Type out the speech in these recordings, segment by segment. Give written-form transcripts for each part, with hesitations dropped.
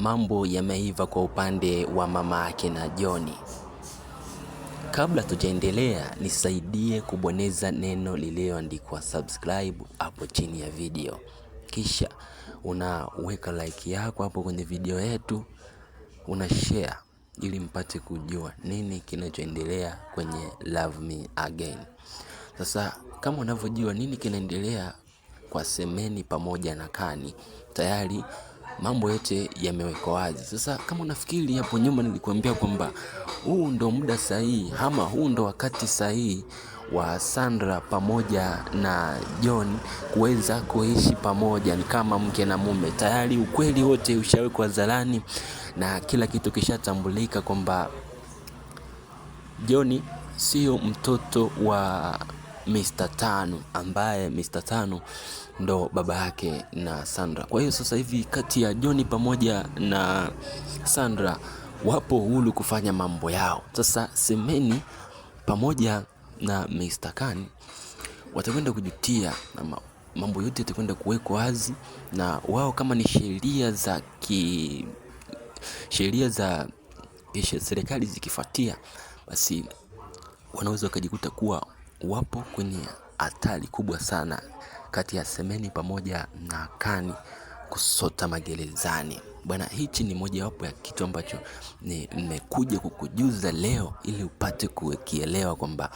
mambo yameiva kwa upande wa mama yake na Johnny. Kabla tujaendelea, nisaidie kubonyeza neno lililoandikwa subscribe hapo chini ya video. Kisha unaweka like yako hapo kwenye video yetu, una share ili mpate kujua nini kinachoendelea kwenye Love Me Again. Sasa kama unavyojua nini kinaendelea kwa Semeni pamoja na Kani, tayari mambo yote yamewekwa wazi. Sasa kama unafikiri hapo nyuma nilikuambia kwamba huu ndo muda sahihi ama huu ndo wakati sahihi wa Sandra pamoja na John kuweza kuishi pamoja ni kama mke na mume, tayari ukweli wote ushawekwa hadharani na kila kitu kishatambulika kwamba John sio mtoto wa Mr. Tanu, ambaye Mr. Tanu ndo baba yake na Sandra. Kwa hiyo sasa hivi kati ya John pamoja na Sandra wapo huru kufanya mambo yao. Sasa Semeni pamoja na Mr. Kani watakwenda kujutia na mambo yote yatakwenda kuwekwa wazi, na wao kama ni sheria za serikali zikifuatia, basi wanaweza wakajikuta kuwa wapo kwenye hatari kubwa sana kati ya Semeni pamoja na Kani kusota magerezani. Bwana, hichi ni moja wapo ya kitu ambacho nimekuja kukujuza leo ili upate kukielewa kwamba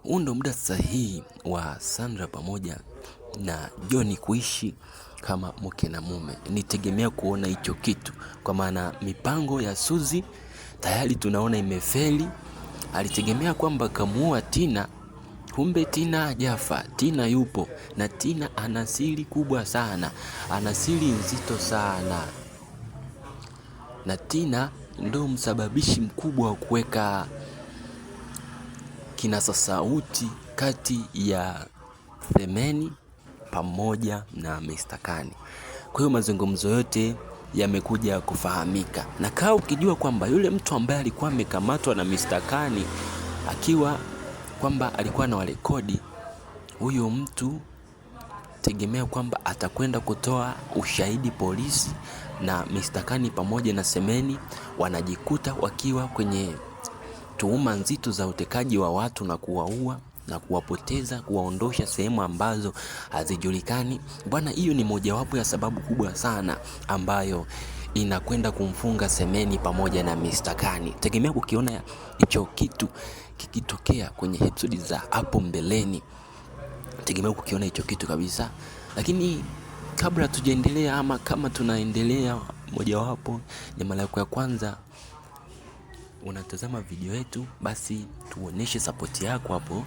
huu ndo muda sahihi wa Sandra pamoja na John kuishi kama mke na mume. Nitegemea kuona hicho kitu, kwa maana mipango ya Suzi tayari tunaona imefeli. Alitegemea kwamba kamuoa Tina, kumbe Tina hajafa. Tina yupo, na Tina ana siri kubwa sana, ana siri nzito sana, na Tina ndo msababishi mkubwa wa kuweka kinasa sauti kati ya Semeni pamoja na Mr. Kani. Kwa hiyo mazungumzo yote yamekuja kufahamika, na kaa ukijua kwamba yule mtu ambaye alikuwa amekamatwa na Mr. Kani akiwa kwamba alikuwa na warekodi, huyo mtu tegemea kwamba atakwenda kutoa ushahidi polisi, na Mr. Kani pamoja na Semeni wanajikuta wakiwa kwenye tuhuma nzito za utekaji wa watu na kuwaua na kuwapoteza, kuwaondosha sehemu ambazo hazijulikani. Bwana, hiyo ni mojawapo ya sababu kubwa sana ambayo inakwenda kumfunga Semeni pamoja na Mr. Kani. Tegemea kukiona hicho kitu kikitokea kwenye episode za hapo mbeleni. Tegemea kukiona hicho kitu kabisa. Lakini kabla tujaendelea, ama kama tunaendelea, mojawapo ni mara yako ya kwanza unatazama video yetu, basi tuoneshe support yako hapo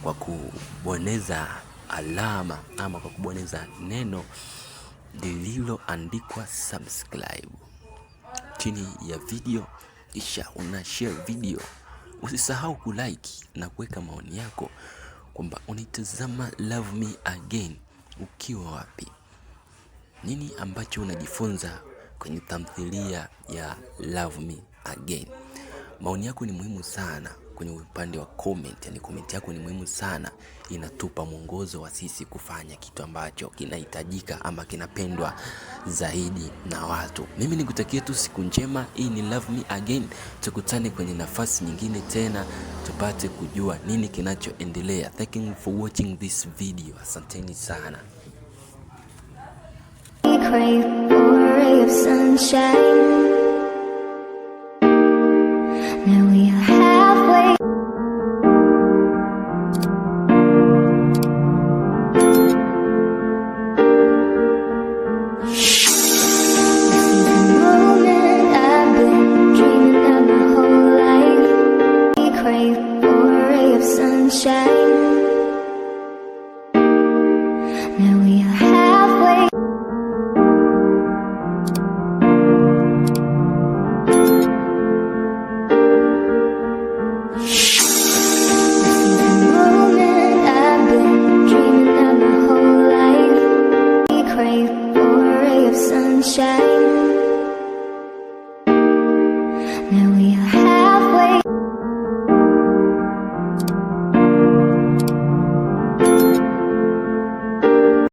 kwa kubonyeza alama ama kwa kubonyeza neno lililoandikwa subscribe chini ya video, kisha una share video. Usisahau kulike na kuweka maoni yako kwamba unaitazama Love Me Again ukiwa wapi, nini ambacho unajifunza kwenye tamthilia ya Love Me Again. Maoni yako ni muhimu sana kwenye upande wa comment, yani comment yako ni muhimu sana, inatupa mwongozo wa sisi kufanya kitu ambacho kinahitajika ama kinapendwa zaidi na watu. Mimi nikutakia tu siku njema. Hii ni Love Me Again, tukutane kwenye nafasi nyingine tena tupate kujua nini kinachoendelea. Thank you for watching this video. Asanteni sana. Now we are halfway. This is the moment I've been dreaming of my whole life. We crave for a ray of sunshine.